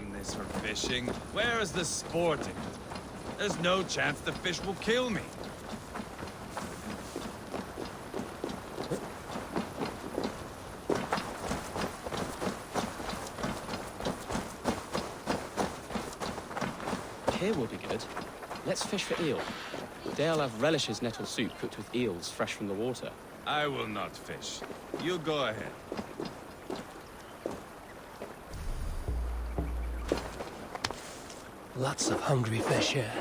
done this for fishing. Where is the sport in it? There's no chance the fish will kill me. Here will be good. Let's fish for eel. Dale have relishes nettle soup cooked with eels fresh from the water. I will not fish. You go ahead. Lots of hungry fish here.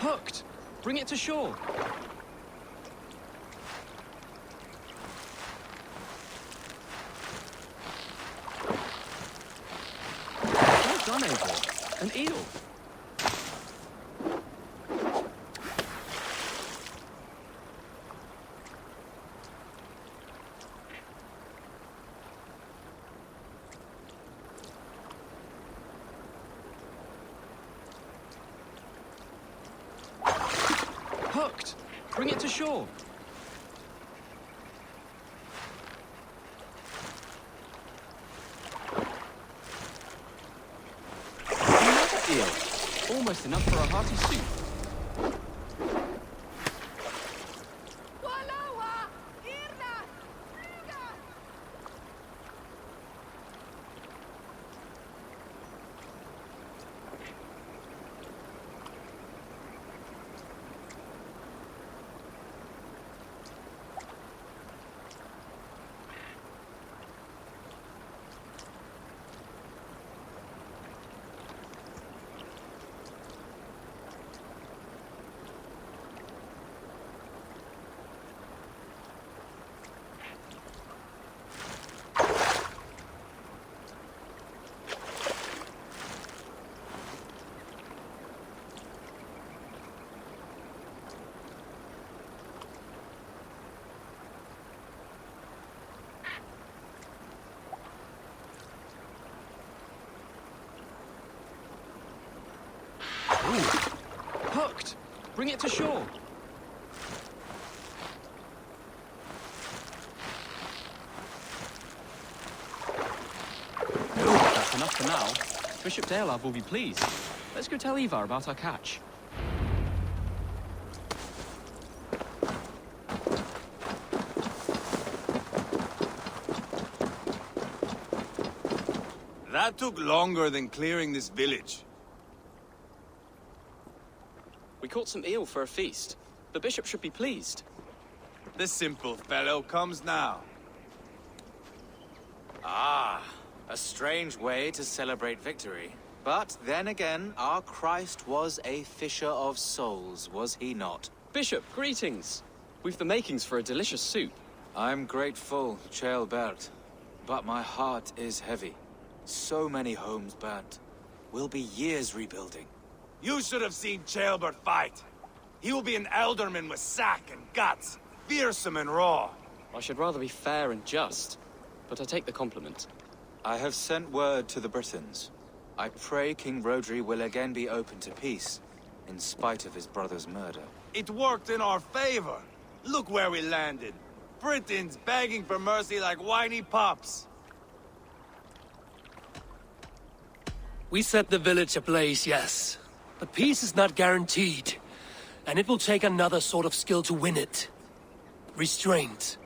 Hooked! Bring it to shore. Well done, Eivor. An eel. Hooked! Bring it to shore. Another eel. Almost enough for a hearty soup. Hooked! Bring it to shore. That's enough for now. Bishop Daleab will be pleased. Let's go tell Ivar about our catch. That took longer than clearing this village. We caught some eel for a feast. The bishop should be pleased. The simple fellow comes now. Ah, a strange way to celebrate victory. But then again, our Christ was a fisher of souls, was he not? Bishop, greetings. We've the makings for a delicious soup. I'm grateful, Ceolbert, but my heart is heavy. So many homes burnt. We'll be years rebuilding. You should have seen Ceolbert fight. He will be an alderman with sack and guts, fearsome and raw. I should rather be fair and just, but I take the compliment. I have sent word to the Britons. I pray King Rodri will again be open to peace, in spite of his brother's murder. It worked in our favor. Look where we landed. Britons begging for mercy like whiny pups. We set the village ablaze, yes. But peace is not guaranteed. And it will take another sort of skill to win it. Restraint.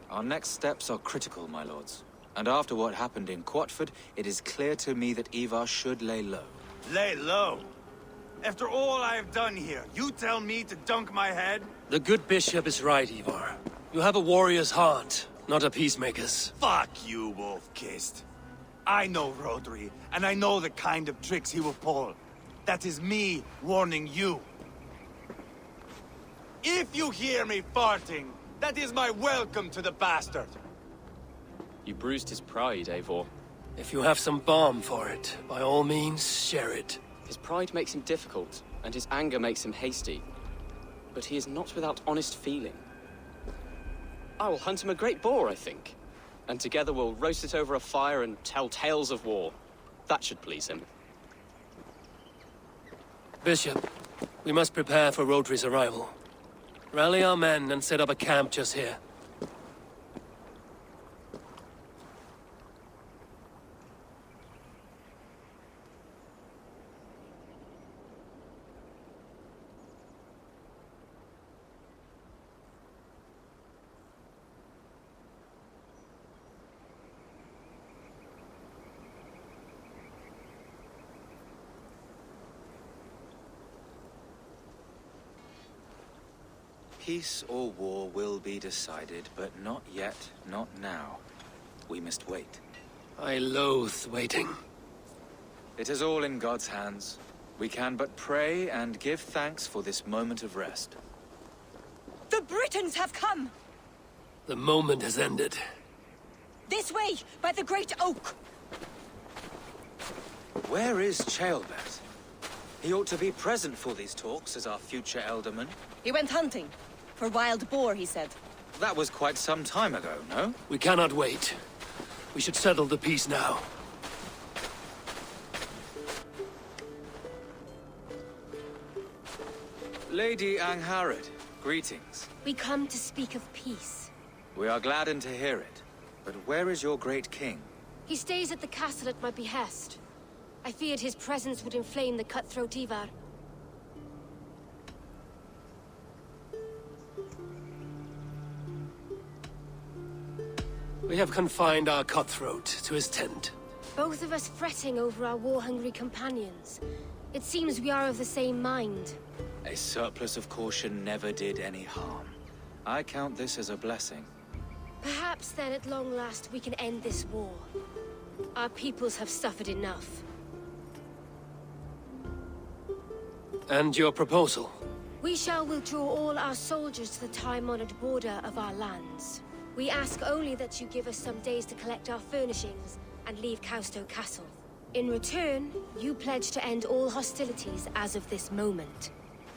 Our next steps are critical, my lords. And after what happened in Quatford, it is clear to me that Ivar should lay low. Lay low? After all I have done here, you tell me to dunk my head? The good bishop is right, Ivar. You have a warrior's heart, not a peacemaker's. Fuck you, Wolf-Kissed. I know Rodri, and I know the kind of tricks he will pull. That is me warning you. If you hear me farting, that is my welcome to the bastard. You bruised his pride, Eivor. If you have some balm for it, by all means, share it. His pride makes him difficult, and his anger makes him hasty. But he is not without honest feeling. I will hunt him a great boar, I think. And together we'll roast it over a fire and tell tales of war. That should please him. Bishop, we must prepare for Rhodri's arrival. Rally our men and set up a camp just here. Peace or war will be decided, but not yet, not now. We must wait. I loathe waiting. It is all in God's hands. We can but pray and give thanks for this moment of rest. The Britons have come! The moment has ended. This way, by the Great Oak! Where is Ceolbert? He ought to be present for these talks as our future elderman. He went hunting. For wild boar, he said. That was quite some time ago, no? We cannot wait. We should settle the peace now. Lady Angharad, greetings. We come to speak of peace. We are gladdened to hear it. But where is your great king? He stays at the castle at my behest. I feared his presence would inflame the cutthroat Ivar. We have confined our cutthroat to his tent. Both of us fretting over our war-hungry companions. It seems we are of the same mind. A surplus of caution never did any harm. I count this as a blessing. Perhaps then at long last we can end this war. Our peoples have suffered enough. And your proposal? We shall withdraw all our soldiers to the time-honored border of our lands. We ask only that you give us some days to collect our furnishings and leave Causto Castle. In return, you pledge to end all hostilities as of this moment.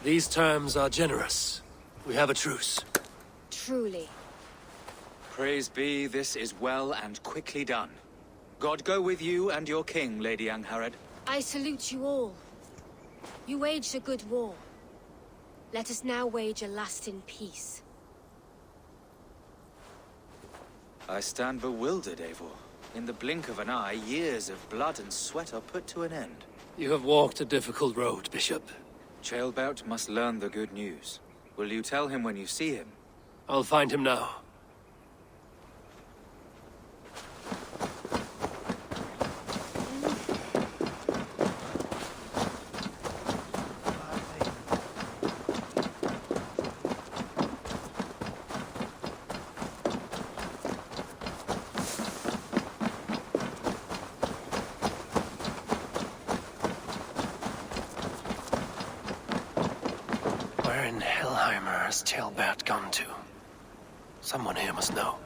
These terms are generous. We have a truce. Truly. Praise be, this is well and quickly done. God go with you and your king, Lady Angharad. I salute you all. You waged a good war. Let us now wage a lasting peace. I stand bewildered, Eivor. In the blink of an eye, years of blood and sweat are put to an end. You have walked a difficult road, Bishop. Ceolbert must learn the good news. Will you tell him when you see him? I'll find him now. Where in Hellheimer has Ceolbert gone to? Someone here must know.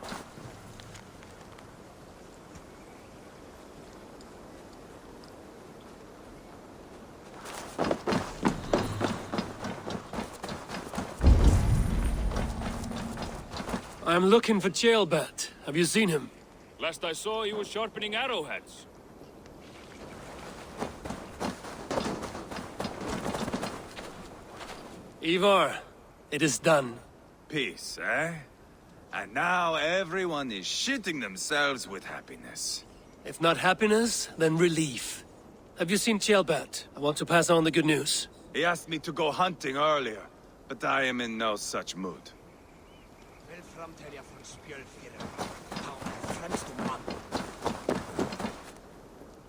I'm looking for Ceolbert. Have you seen him? Last I saw, he was sharpening arrowheads. Ivar, it is done. Peace, eh? And now everyone is shitting themselves with happiness. If not happiness, then relief. Have you seen Ceolbert? I want to pass on the good news. He asked me to go hunting earlier, but I am in no such mood.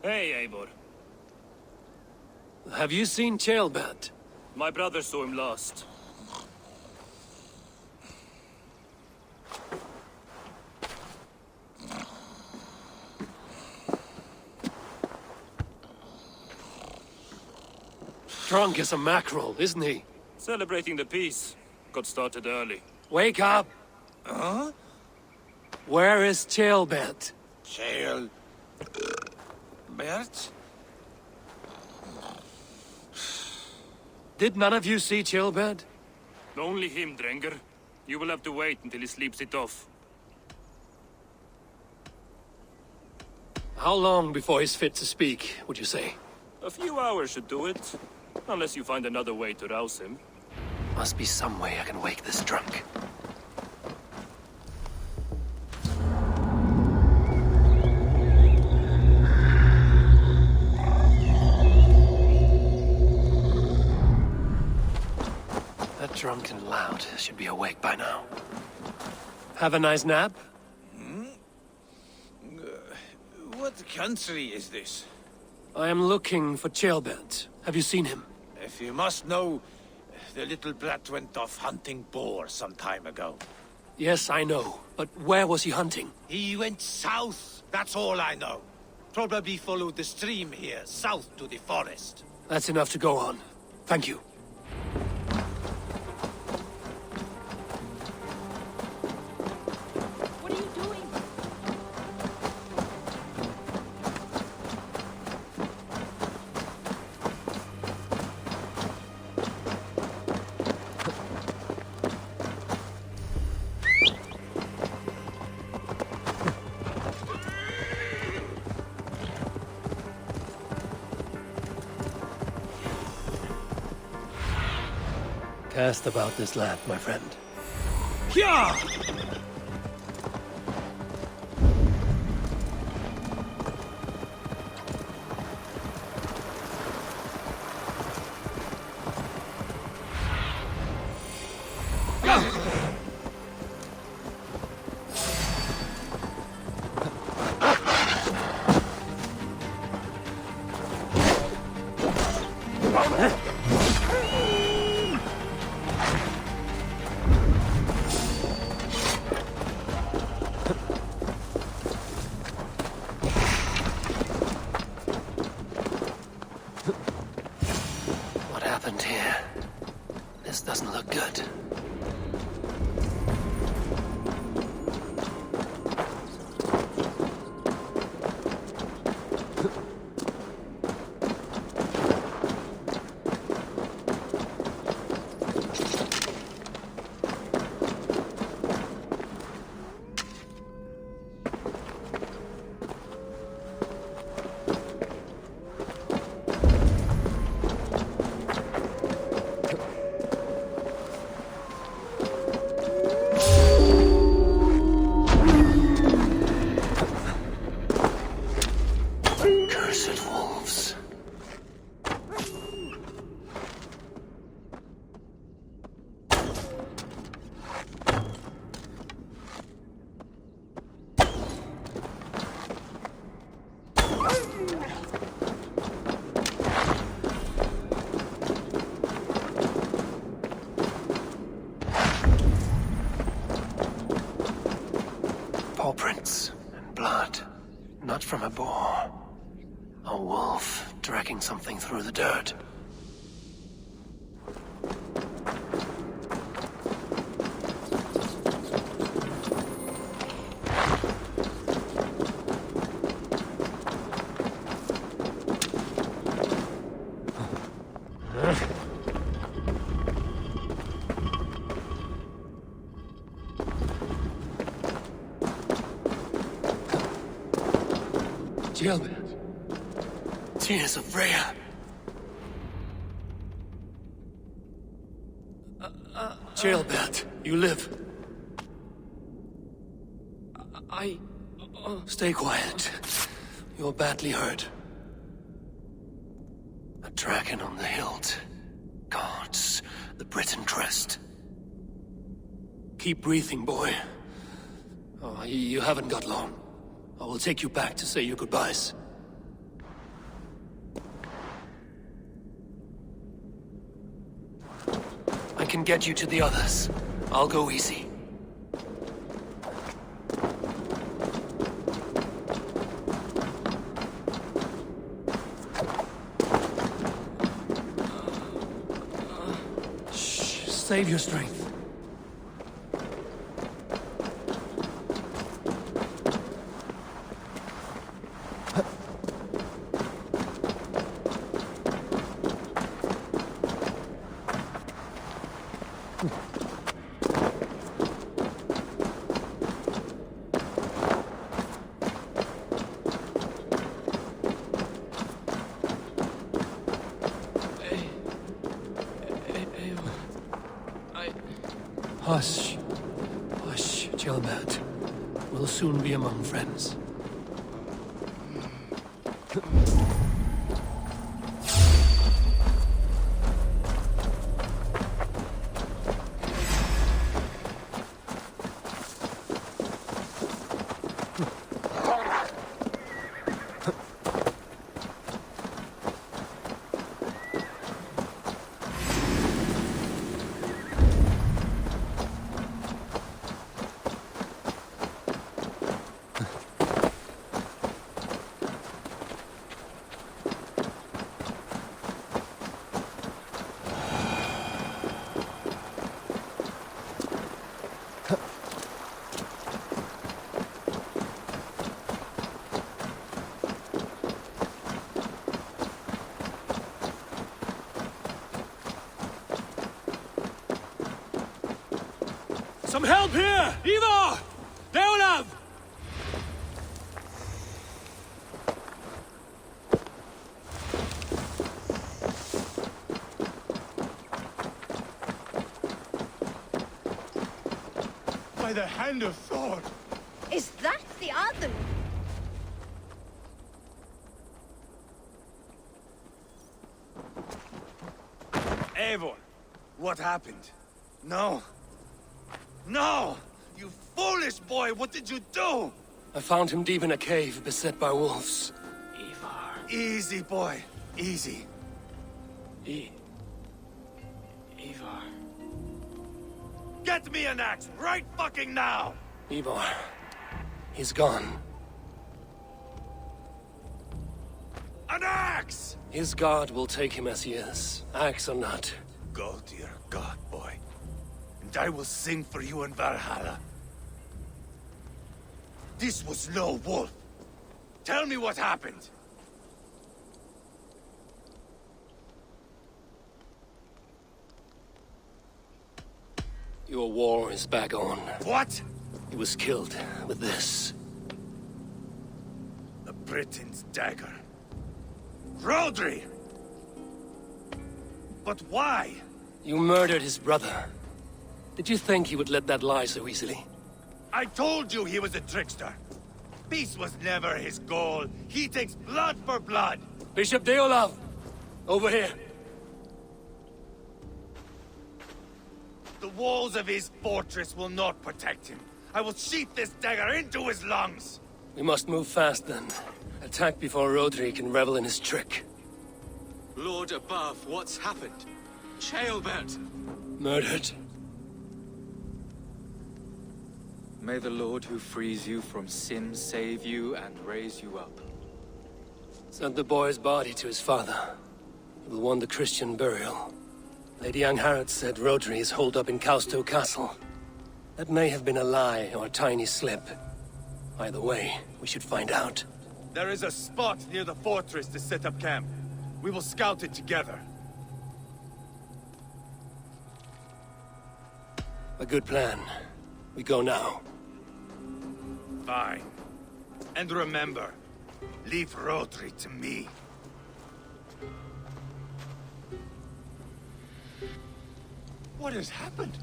Hey, Eivor. Have you seen Ceolbert? My brother saw him last. Drunk as a mackerel, isn't he? Celebrating the peace. Got started early. Wake up! Huh? Where is Ceolbert? Bert? Did none of you see Ceolbert? Only him, Drenger. You will have to wait until he sleeps it off. How long before he's fit to speak, would you say? A few hours should do it. Unless you find another way to rouse him. Must be some way I can wake this drunk. That drunk and loud should be awake by now. Have a nice nap? What country is this? I am looking for Ceolbert. Have you seen him? If you must know, the little brat went off hunting boar some time ago. Yes, I know. But where was he hunting? He went south, that's all I know. Probably followed the stream here, south to the forest. That's enough to go on. Thank you. What are you doing? Cast about this land, my friend. Yeah! What happened here? This doesn't look good. Cursed wolves. Paw prints and blood. Not from a boar. A wolf dragging something through the dirt. Ceolbert. Tears of Freya. Ceolbert, you live. Stay quiet. You're badly hurt. A dragon on the hilt. Gods, the Britain crest. Keep breathing, boy. Oh, you haven't got long. I will take you back to say your goodbyes. I can get you to the others. I'll go easy. Shh, save your strength. Hush. Hush, Gilbert. We'll soon be among friends. Some help here! Ivar! Deolav! By the hand of Thor! Is that the other? Eivor, what happened? No. No! You foolish boy, what did you do? I found him deep in a cave, beset by wolves. Ivar. Easy, boy. Easy. Ivar. Get me an axe right fucking now! Ivar. He's gone. An axe! His god will take him as he is, axe or not. Go to your god, boy. And I will sing for you in Valhalla. This was no wolf. Tell me what happened. Your war is back on. What? He was killed with this. The Britain's dagger. Rodri! But why? You murdered his brother. Did you think he would let that lie so easily? I told you he was a trickster. Peace was never his goal. He takes blood for blood. Bishop Deolav! Over here. The walls of his fortress will not protect him. I will sheath this dagger into his lungs. We must move fast then. Attack before Rodri can revel in his trick. Lord above, what's happened? Ceolbert! Murdered. May the Lord who frees you from sin save you and raise you up. Sent the boy's body to his father. He will want the Christian burial. Lady Angharad said Rodri is holed up in Causto Castle. That may have been a lie or a tiny slip. Either way, we should find out. There is a spot near the fortress to set up camp. We will scout it together. A good plan. We go now. Fine. And remember, leave Rodri to me. What has happened?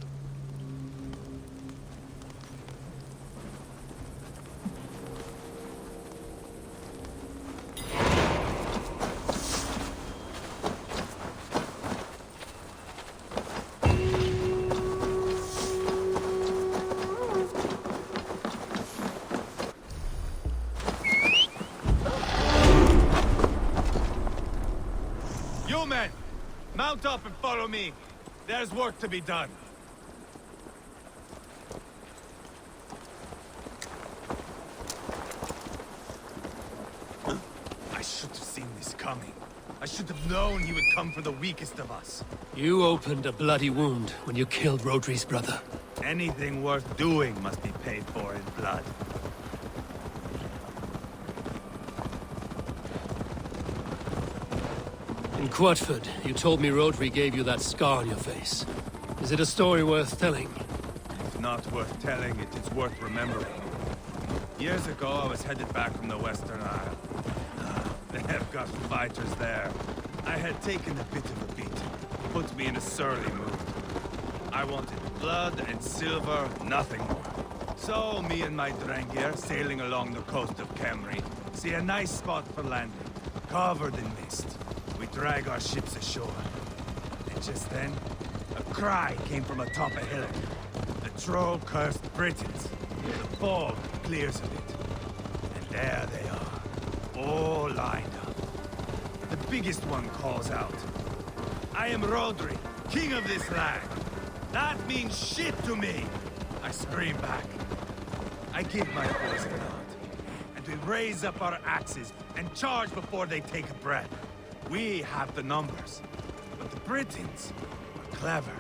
You men, mount up and follow me. There's work to be done. I should have seen this coming. I should have known he would come for the weakest of us. You opened a bloody wound when you killed Rodri's brother. Anything worth doing must be paid for in blood. In Quatford, you told me Rodri gave you that scar on your face. Is it a story worth telling? If not worth telling, it is worth remembering. Years ago, I was headed back from the Western Isle. They have got fighters there. I had taken a bit of a beating. Put me in a surly mood. I wanted blood and silver, nothing more. So, me and my Drengir, sailing along the coast of Kemri, see a nice spot for landing, covered in mist. We drag our ships ashore. And just then, a cry came from atop a hillock. The troll-cursed Britons. The fog clears a bit. And there they are, all lined up. The biggest one calls out, "I am Rodri, king of this land. That means shit to me!" I scream back. I give my boys a nod. And we raise up our axes and charge before they take a breath. We have the numbers. But the Britons are clever.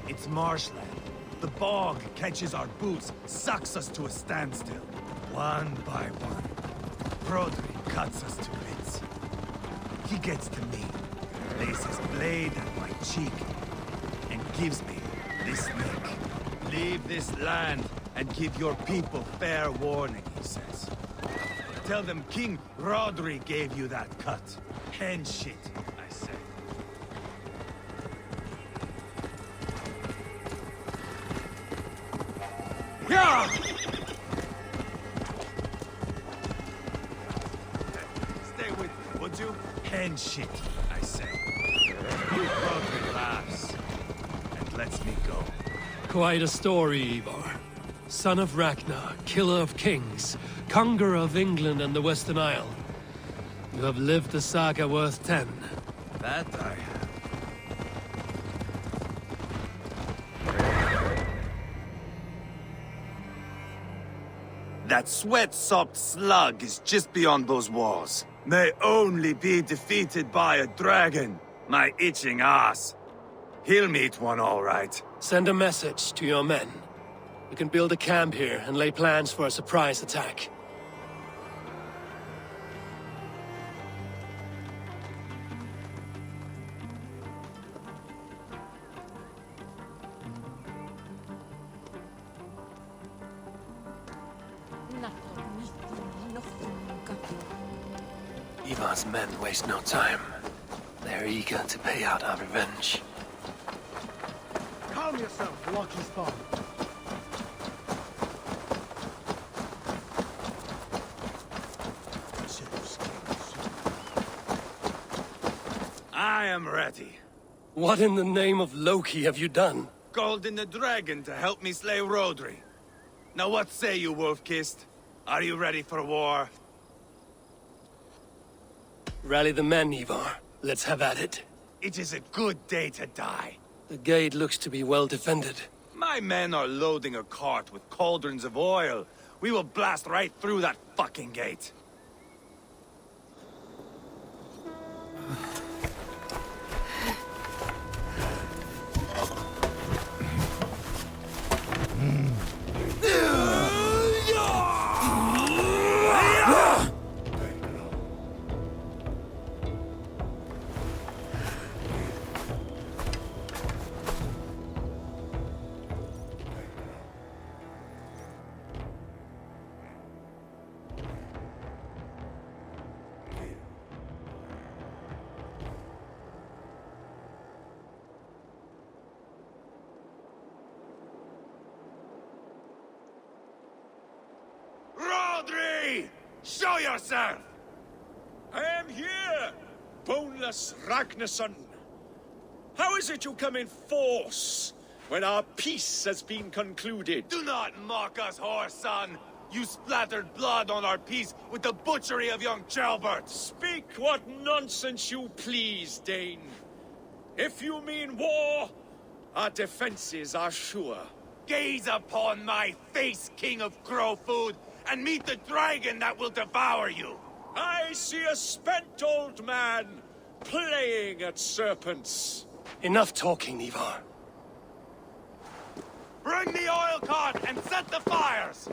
It's marshland. The bog catches our boots, sucks us to a standstill. One by one, Rodri cuts us to bits. He gets to me, lays his blade at my cheek, and gives me this nick. "Leave this land and give your people fair warning," he says. "Tell them King Rodri gave you that cut." "Hen shit," I say. Yeah! Stay with me, would you? "Hen shit," I say. Rodri laughs and lets me go. Quite a story, Ivar. Son of Ragnar, killer of kings, conqueror of England and the Western Isle. You have lived a saga worth 10. That I have. That sweat-sopped slug is just beyond those walls. May only be defeated by a dragon. My itching ass. He'll meet one all right. Send a message to your men. We can build a camp here and lay plans for a surprise attack. Ivar's men waste no time. They're eager to pay out our revenge. Calm yourself, Lucky Spawn. I am ready. What in the name of Loki have you done? Called in the dragon to help me slay Rodri. Now what say you, Wolf-Kissed? Are you ready for war? Rally the men, Ivar. Let's have at it. It is a good day to die. The gate looks to be well defended. My men are loading a cart with cauldrons of oil. We will blast right through that fucking gate. Rodri! Show yourself! I am here, boneless Ragnarsson. How is it you come in force when our peace has been concluded? Do not mock us, whore son! You splattered blood on our peace with the butchery of young Chalbert! Speak what nonsense you please, Dane. If you mean war, our defenses are sure. Gaze upon my face, King of Crow Food, and meet the dragon that will devour you! I see a spent old man playing at serpents. Enough talking, Ivar. Bring the oil cart and set the fires!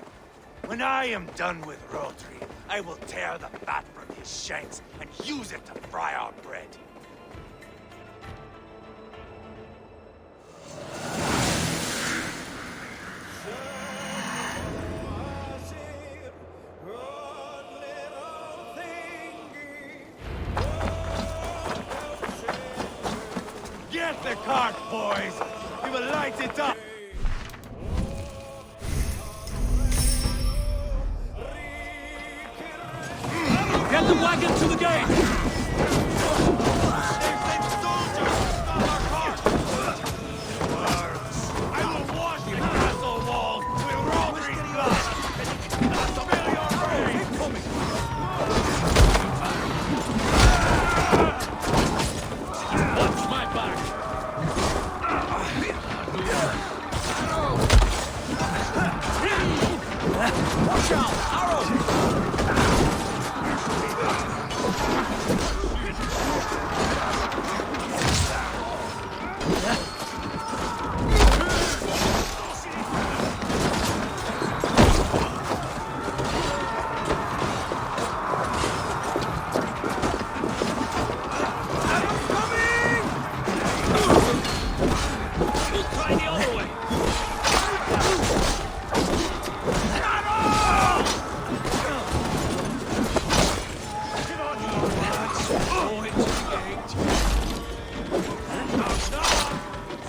When I am done with Rodri, I will tear the fat from his shanks and use it to fry our bread. Get the cart, boys! We will light it up! Get the wagon to the gate! They've sent soldiers to stop our cart! I will wash the castle walls with Roderick's blood! Smell your brains! Watch my back! Watch out! Arrow! Try the other way!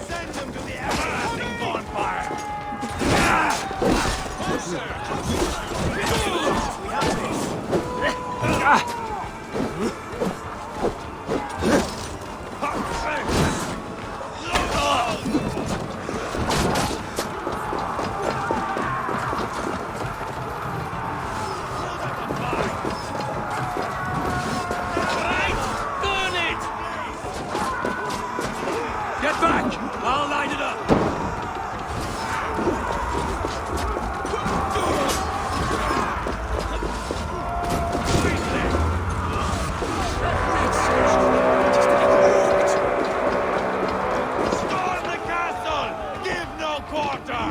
Send them to the everlasting bonfire! Burn it! Get back! I'll light it up! Storm the castle! Give no quarter!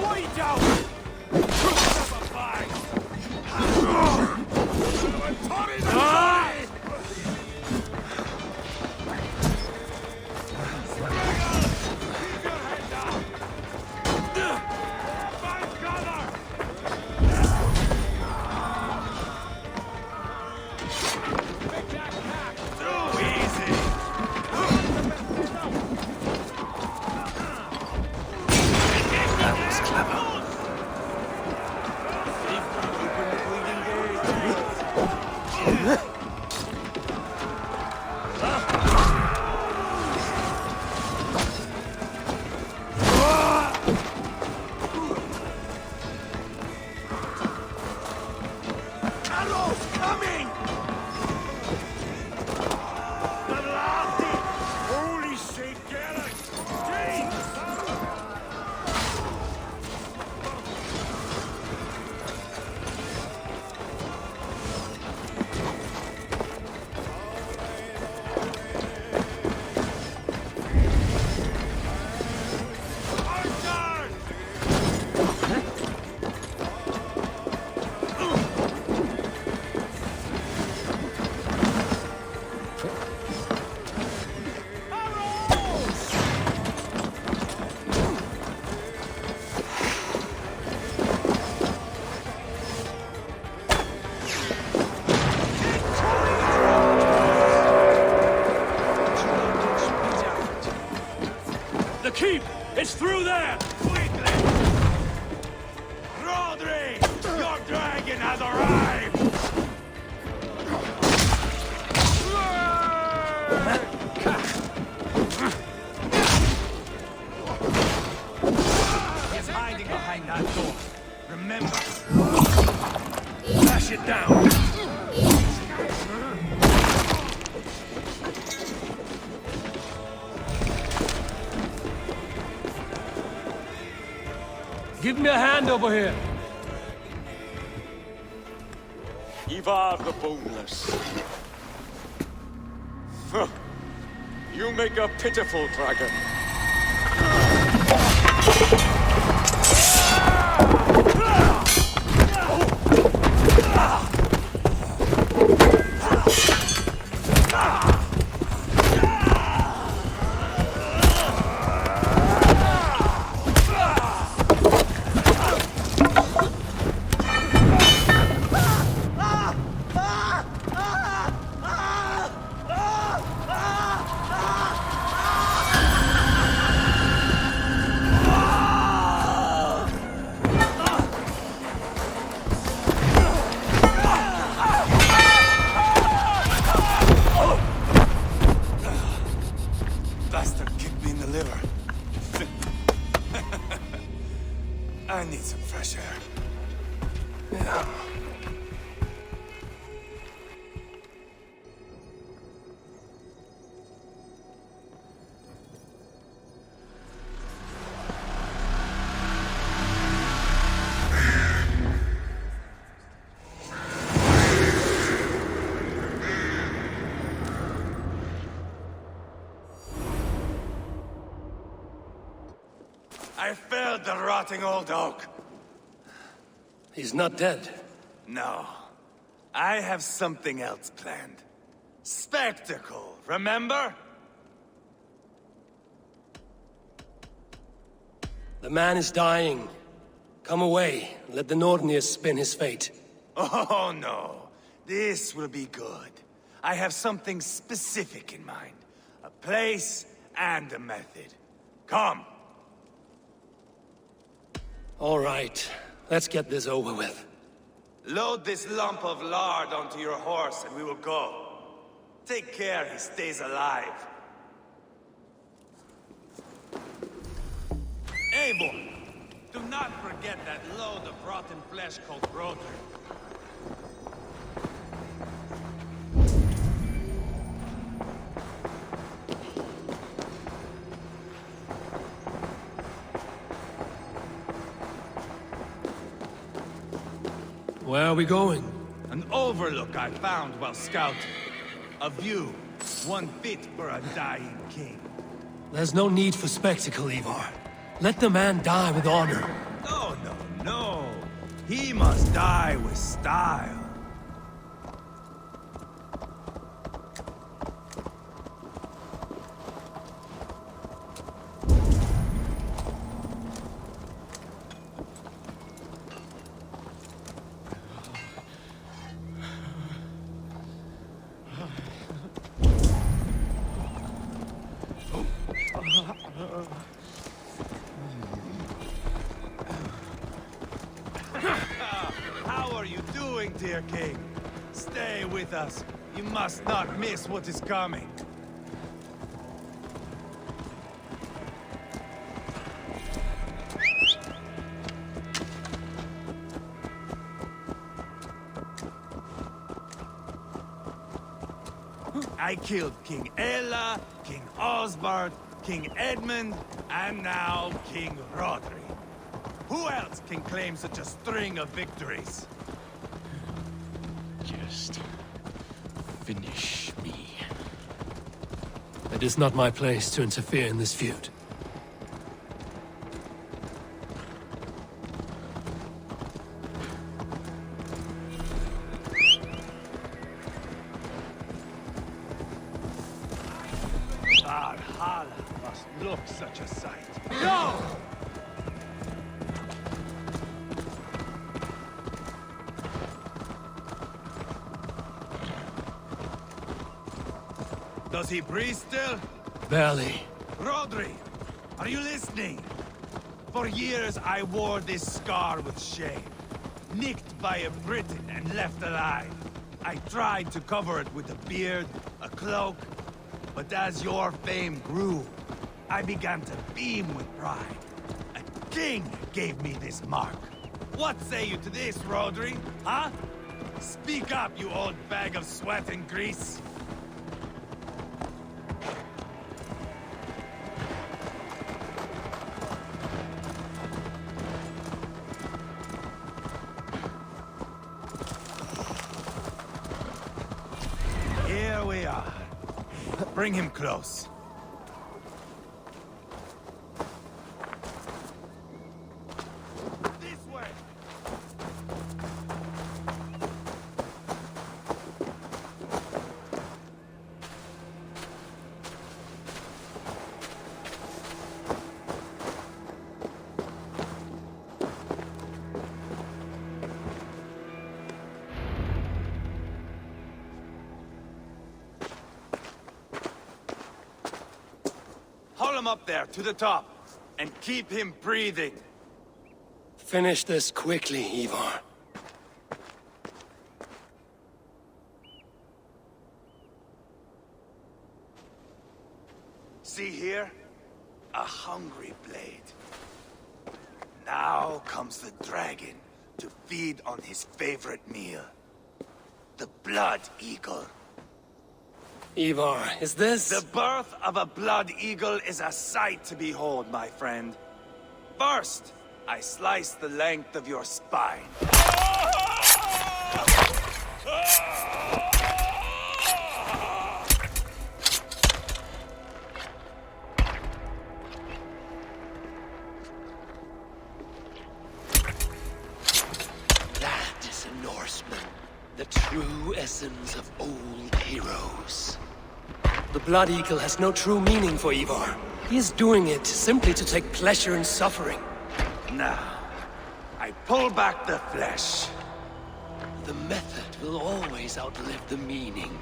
Wait out! The keep! It's through there! Quickly! Rodri! Your dragon has arrived! He's hiding behind that door. Remember! Lash it down! Give me a hand over here. Ivar the Boneless. Huh. You make a pitiful dragon. been the liver. I need some fresh air. Yeah. I felled the rotting old oak. He's not dead. No. I have something else planned. Spectacle, remember? The man is dying. Come away. Let the Nordnir spin his fate. Oh no. This will be good. I have something specific in mind. A place and a method. Come. All right. Let's get this over with. Load this lump of lard onto your horse and we will go. Take care he stays alive. Abel, do not forget that load of rotten flesh called Roderick. Where are we going? An overlook I found while scouting. A view, one fit for a dying king. There's no need for spectacle, Ivar. Let the man die with honor. No, no, no. He must die with style. How are you doing, dear king? Stay with us. You must not miss what is coming. I killed King Ella, King Osbert, King Edmund, and now King Rodri. Who else can claim such a string of victories? Just finish me. It is not my place to interfere in this feud. Valhalla must look such a sight. No! Does he breathe still? Barely. Rodri, are you listening? For years I wore this scar with shame. Nicked by a Briton and left alive. I tried to cover it with a beard, a cloak, but as your fame grew, I began to beam with pride. A king gave me this mark. What say you to this, Rodri? Huh? Speak up, you old bag of sweat and grease. Here we are. Bring him close. This way! Haul him up there, to the top, and keep him breathing. Finish this quickly, Ivar. See here? a hungry blade. Now comes the dragon to feed on his favorite meal. The Blood Eagle. Ivar, is this... The birth of a Blood Eagle is a sight to behold, my friend. First, I slice the length of your spine. That is a Norseman. The true essence of old heroes. The Blood Eagle has no true meaning for Ivar. He is doing it simply to take pleasure in suffering. Now, I pull back the flesh. The method will always outlive the meaning.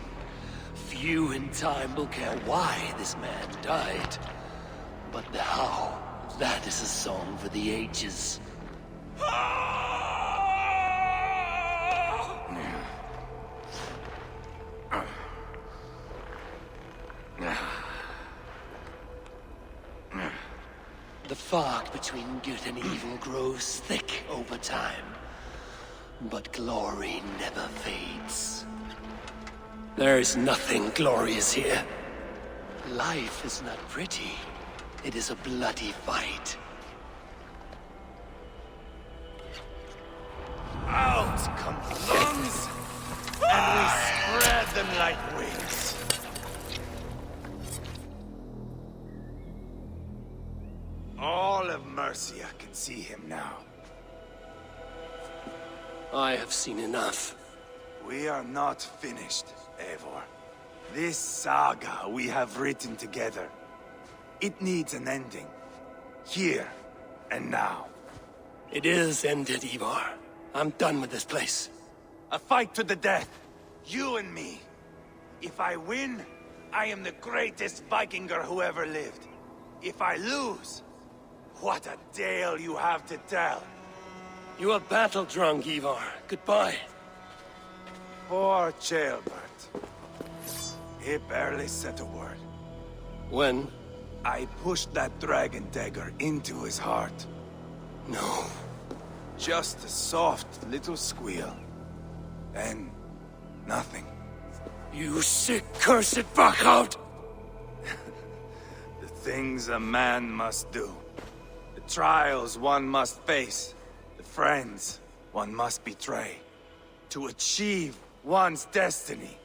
Few in time will care why this man died. But the how, that is a song for the ages. The fog between good and evil grows thick over time. But glory never fades. There is nothing glorious here. Life is not pretty. It is a bloody fight. Out come the lungs, and we spread them like wings. All of Mercia can see him now. I have seen enough. We are not finished, Eivor. This saga we have written together, it needs an ending. Here and now. It is ended, Ivar. I'm done with this place. A fight to the death. You and me. If I win, I am the greatest Vikinger who ever lived. If I lose, what a tale you have to tell. You are battle-drunk, Ivar. Goodbye. Poor Ceolbert. He barely said a word. When? I pushed that dragon dagger into his heart. No. Just a soft little squeal. And nothing. You sick, cursed fuck-out! The things a man must do. The trials one must face. The friends one must betray. To achieve one's destiny.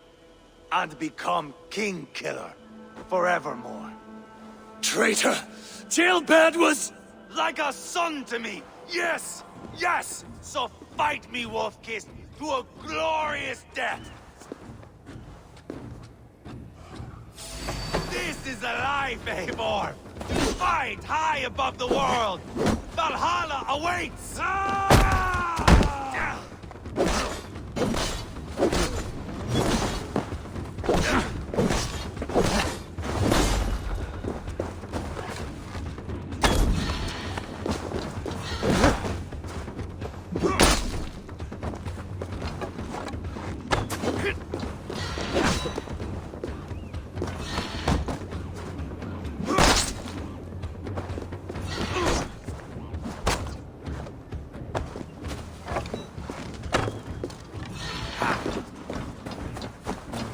And become King Killer forevermore. Traitor! Ceolbert was... Like a son to me! Yes! Yes! So fight me, Wolf-Kissed, to a glorious death! This is a life, Eivor! To fight high above the world! Valhalla awaits!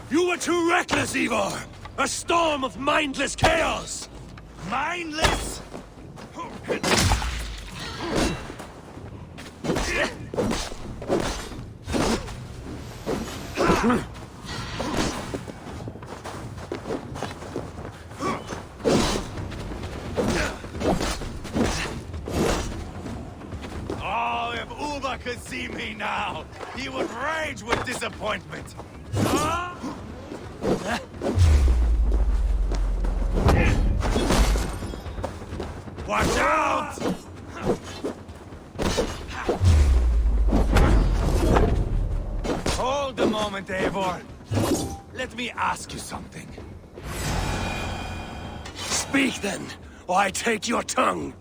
You were too reckless, Ivar! A storm of mindless chaos! Mindless? Oh, if Uba could see me now, he would rage with disappointment. Watch out! Hold a moment, Eivor. Let me ask you something. Speak then, or I take your tongue!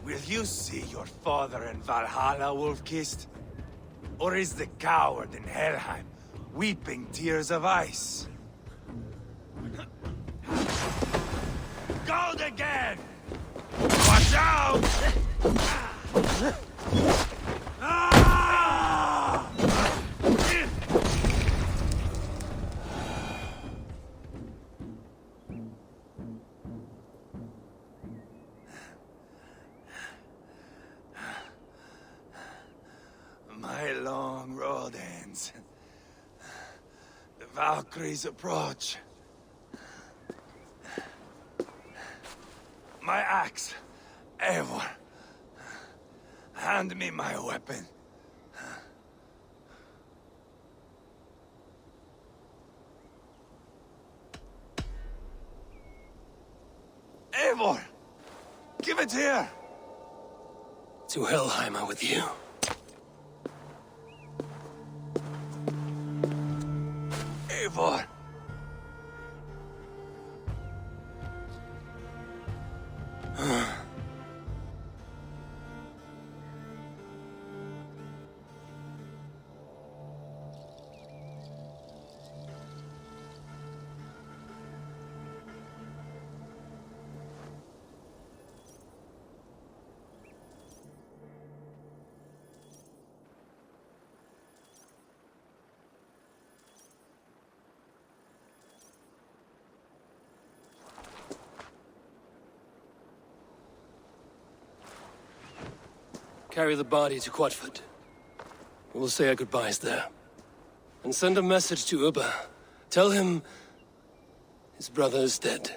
Will you see your father in Valhalla, Wolf-Kissed? Or is the coward in Helheim weeping tears of ice? Gold again! down! My long road ends. The Valkyries approach. My axe, Eivor. Hand me my weapon. Eivor! Give it here! To Helheim with you. Eivor! Carry the body to Quatford. We'll say our goodbyes there. And send a message to Ubba. Tell him his brother is dead.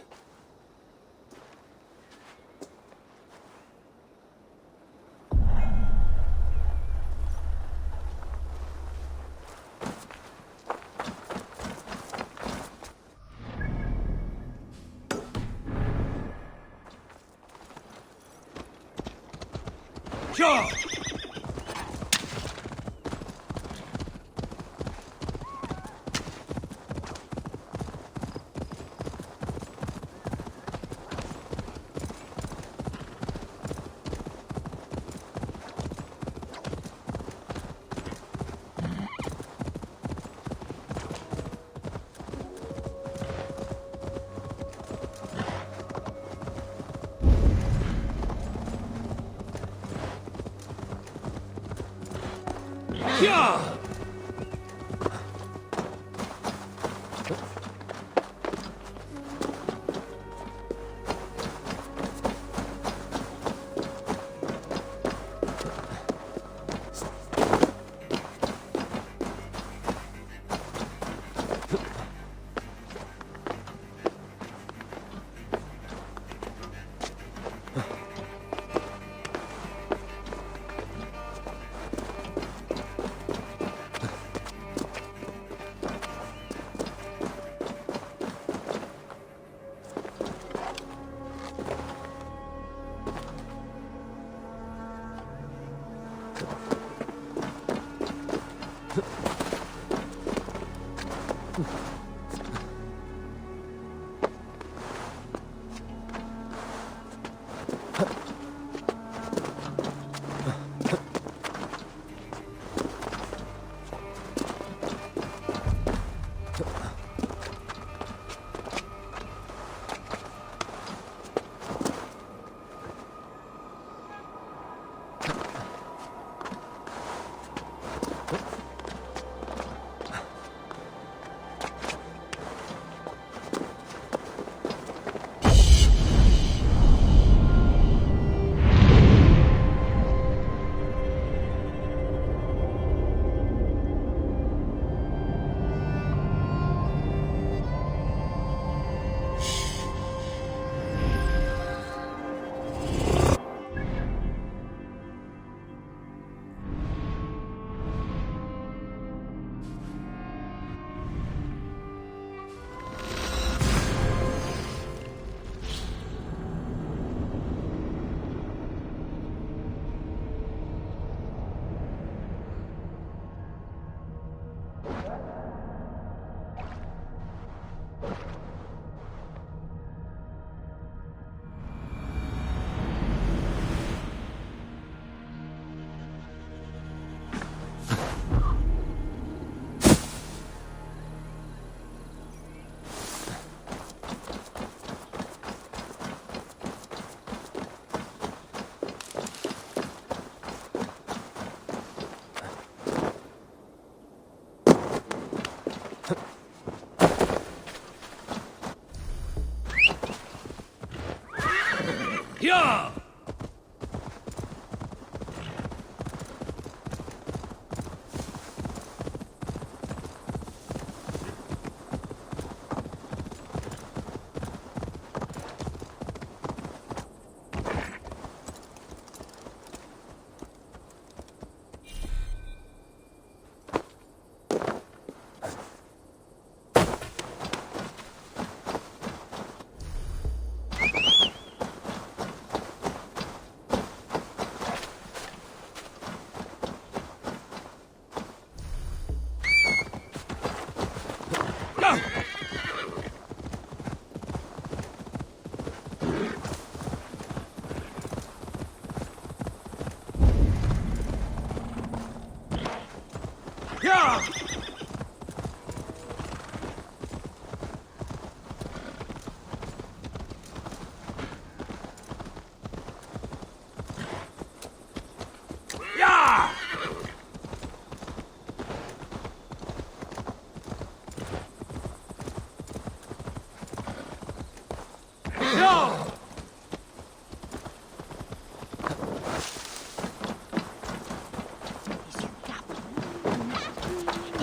Sure! Yeah!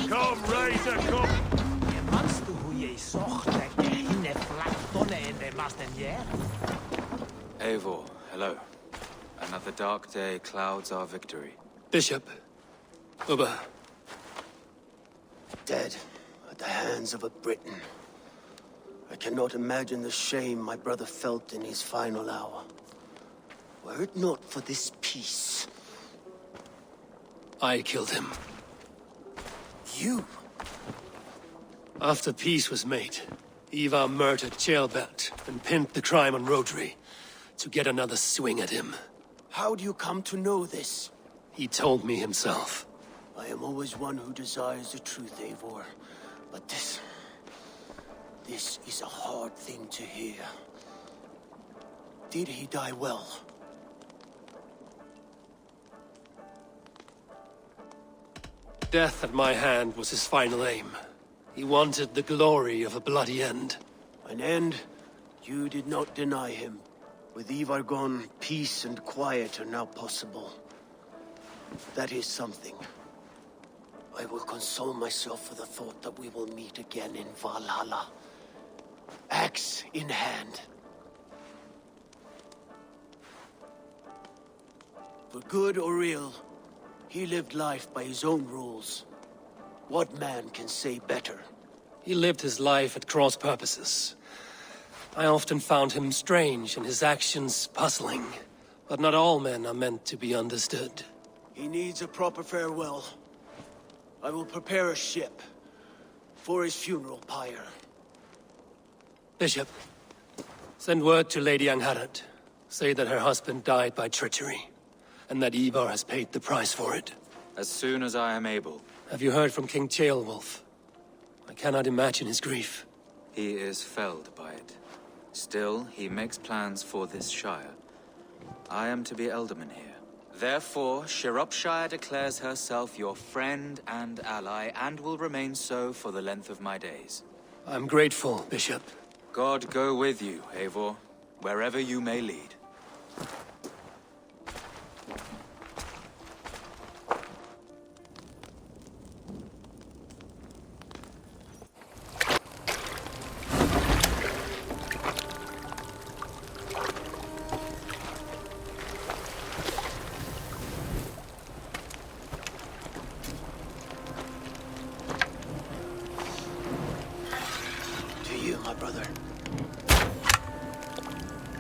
Kom, Razor, kom! Manst du hoe je zocht dat je hinne vlak tonnen in de mastenjer? Eivor, hello. Another dark day clouds our victory. Bishop. Uber. Dead at the hands of a Briton. I cannot imagine the shame my brother felt in his final hour. Were it not for this peace... I killed him. You? After peace was made, Ivar murdered Ceolbert and pinned the crime on Rodri to get another swing at him. How do you come to know this? He told me himself. I am always one who desires the truth, Eivor. But this is a hard thing to hear. Did he die well? Death at my hand was his final aim. He wanted the glory of a bloody end. An end you did not deny him. With Ivar gone, peace and quiet are now possible. That is something. I will console myself with the thought that we will meet again in Valhalla. Axe in hand. For good or ill, he lived life by his own rules. What man can say better? He lived his life at cross purposes. I often found him strange and his actions puzzling. But not all men are meant to be understood. He needs a proper farewell. I will prepare a ship for his funeral pyre. Bishop, send word to Lady Angharad. Say that her husband died by treachery, and that Ivar has paid the price for it. As soon as I am able. Have you heard from King Ceolwulf? I cannot imagine his grief. He is felled by it. Still, he makes plans for this shire. I am to be Elderman here. Therefore, Shropshire declares herself your friend and ally, and will remain so for the length of my days. I'm grateful, Bishop. God go with you, Eivor, wherever you may lead. My brother.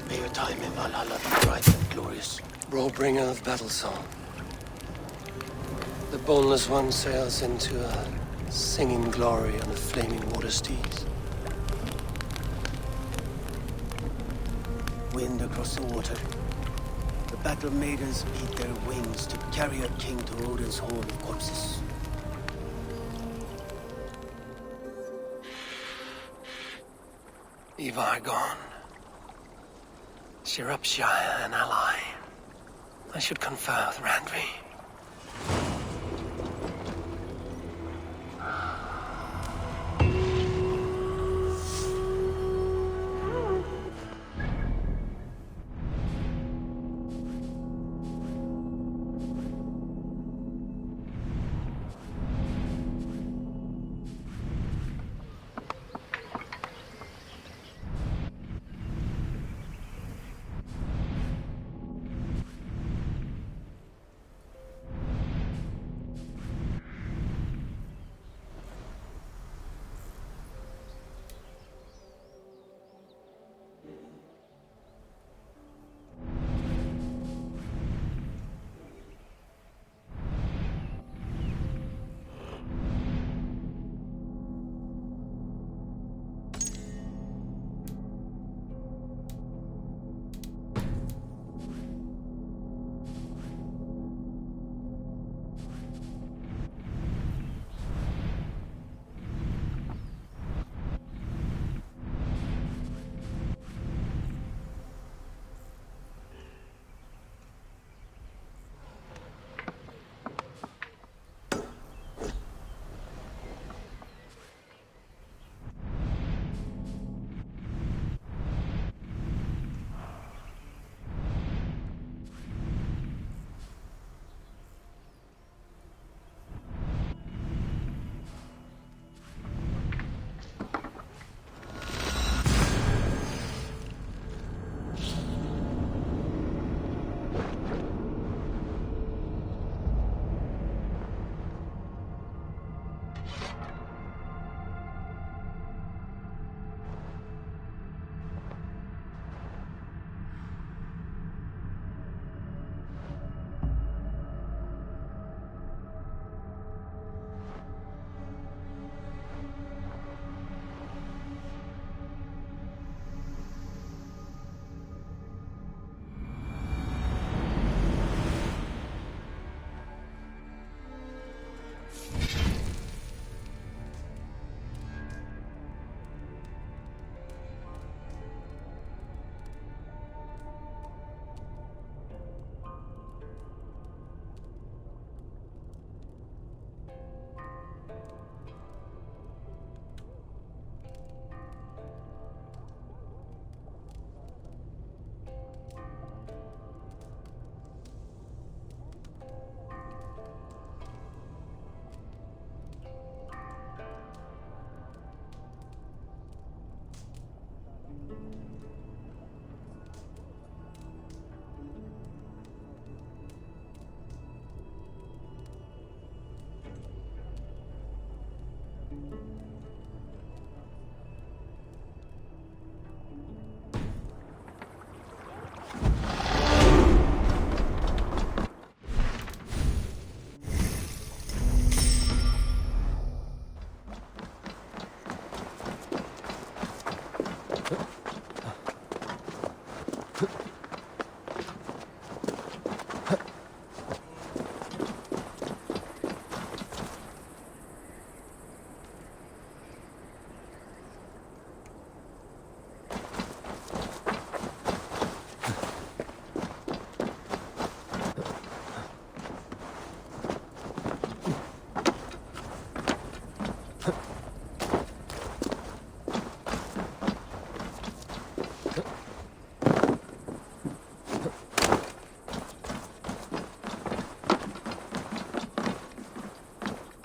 May your time in Valhalla be bright and glorious. Rollbringer of battle song. The boneless one sails into a singing glory on a flaming water steed. Wind across the water. The battle maidens beat their wings to carry a king to Odin's hall of corpses. Ivar gone. Shropshire an ally. I should confer with Randvi.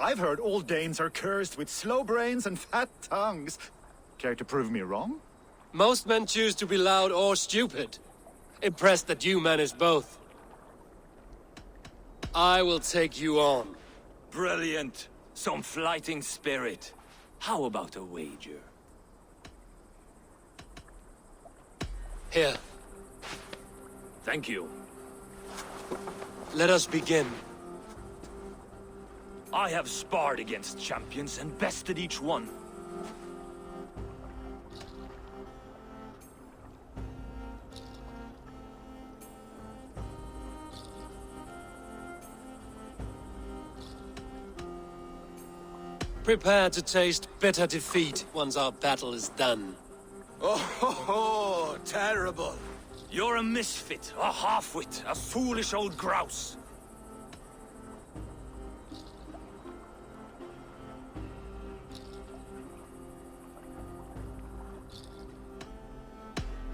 I've heard all Danes are cursed with slow brains and fat tongues. Care to prove me wrong? Most men choose to be loud or stupid. Impressed that you manage both. I will take you on. Brilliant. Some fighting spirit. How about a wager? Here. Thank you. Let us begin. I have sparred against champions and bested each one. Prepare to taste bitter defeat once our battle is done. Oh, terrible. You're a misfit, a half-wit, a foolish old grouse.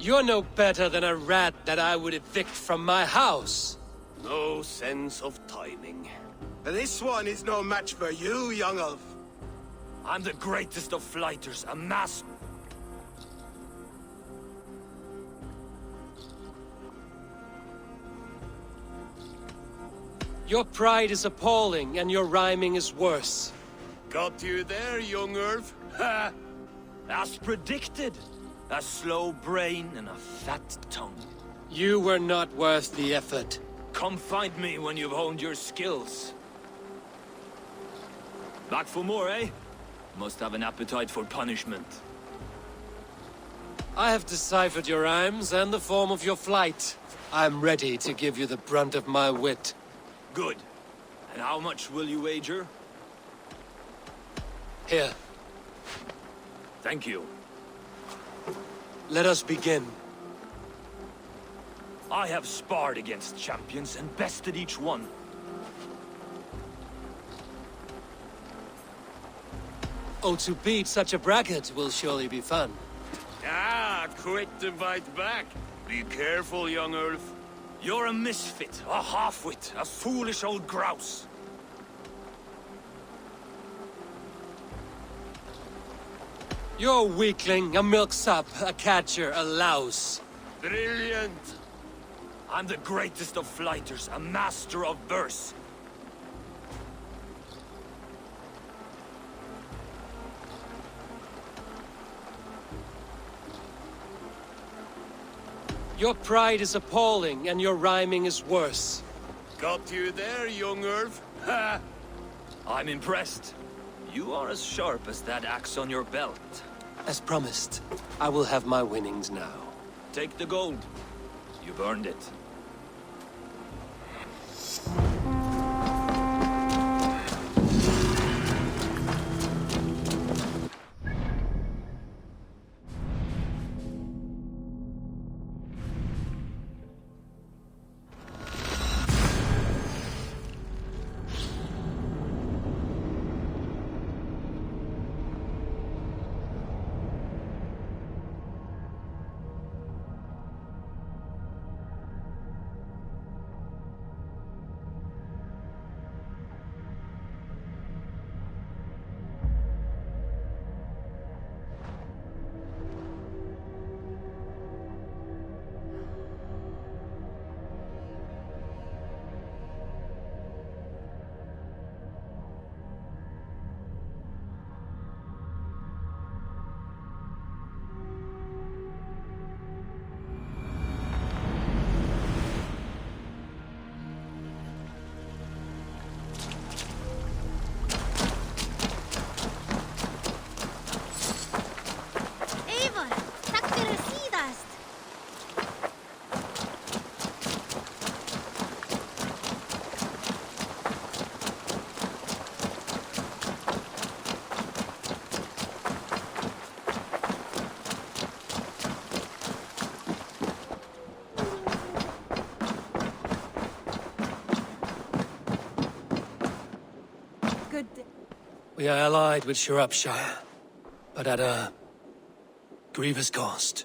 You're no better than a rat that I would evict from my house. No sense of timing. This one is no match for you, young elf. I'm the greatest of flighters, a master. Your pride is appalling, and your rhyming is worse. Got you there, young elf. Ha! As predicted. A slow brain and a fat tongue. You were not worth the effort. Come find me when you've honed your skills. Back for more, eh? Must have an appetite for punishment. I have deciphered your rhymes and the form of your flight. I'm ready to give you the brunt of my wit. Good. And how much will you wager? Here. Thank you. Let us begin. I have sparred against champions and bested each one. Oh, to beat such a bracket will surely be fun. Ah, quick to bite back. Be careful, young elf. You're a misfit, a half-wit, a foolish old grouse. You're a weakling, a milksop, a catcher, a louse. Brilliant. I'm the greatest of flighters, a master of verse. Your pride is appalling, and your rhyming is worse. Got you there, young elf. Ha! I'm impressed. You are as sharp as that axe on your belt. As promised, I will have my winnings now. Take the gold. You've earned it. We are allied with Shropshire, but at a grievous cost.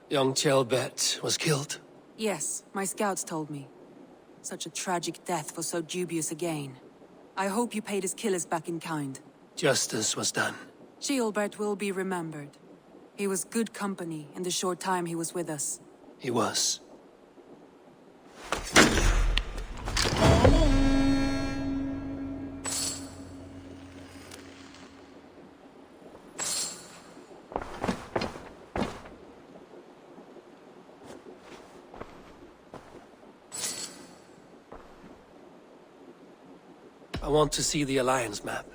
Young Chelbet was killed. Yes, my scouts told me. Such a tragic death for so dubious a gain. I hope you paid his killers back in kind. Justice was done. Gilbert will be remembered. He was good company in the short time he was with us. He was. I want to see the Alliance map.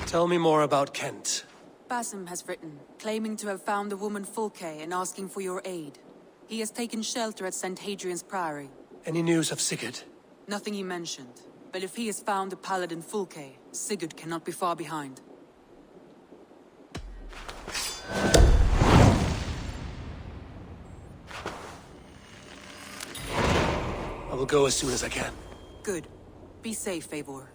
Tell me more about Kent. Basim has written, claiming to have found the woman Fulke and asking for your aid. He has taken shelter at St. Hadrian's Priory. Any news of Sigurd? Nothing he mentioned. But if he has found the paladin Fulke, Sigurd cannot be far behind. I will go as soon as I can. Good. Be safe, Eivor.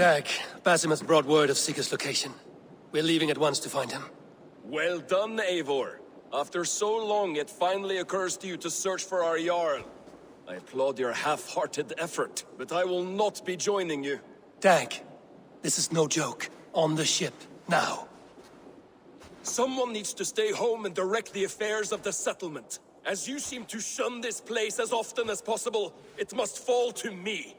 Dag, Basim has brought word of Sigurd's location. We're leaving at once to find him. Well done, Eivor. After so long, it finally occurs to you to search for our Jarl. I applaud your half-hearted effort, but I will not be joining you. Dag, this is no joke. On the ship, now. Someone needs to stay home and direct the affairs of the settlement. As you seem to shun this place as often as possible, it must fall to me.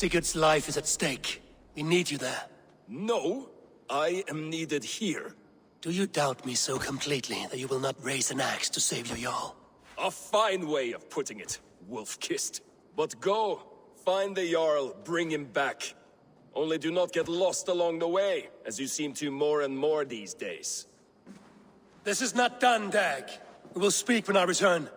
Sigurd's life is at stake. We need you there. No, I am needed here. Do you doubt me so completely that you will not raise an axe to save your Jarl? A fine way of putting it, wolf-kissed. But go, find the Jarl, bring him back. Only do not get lost along the way, as you seem to more and more these days. This is not done, Dag. We will speak when I return.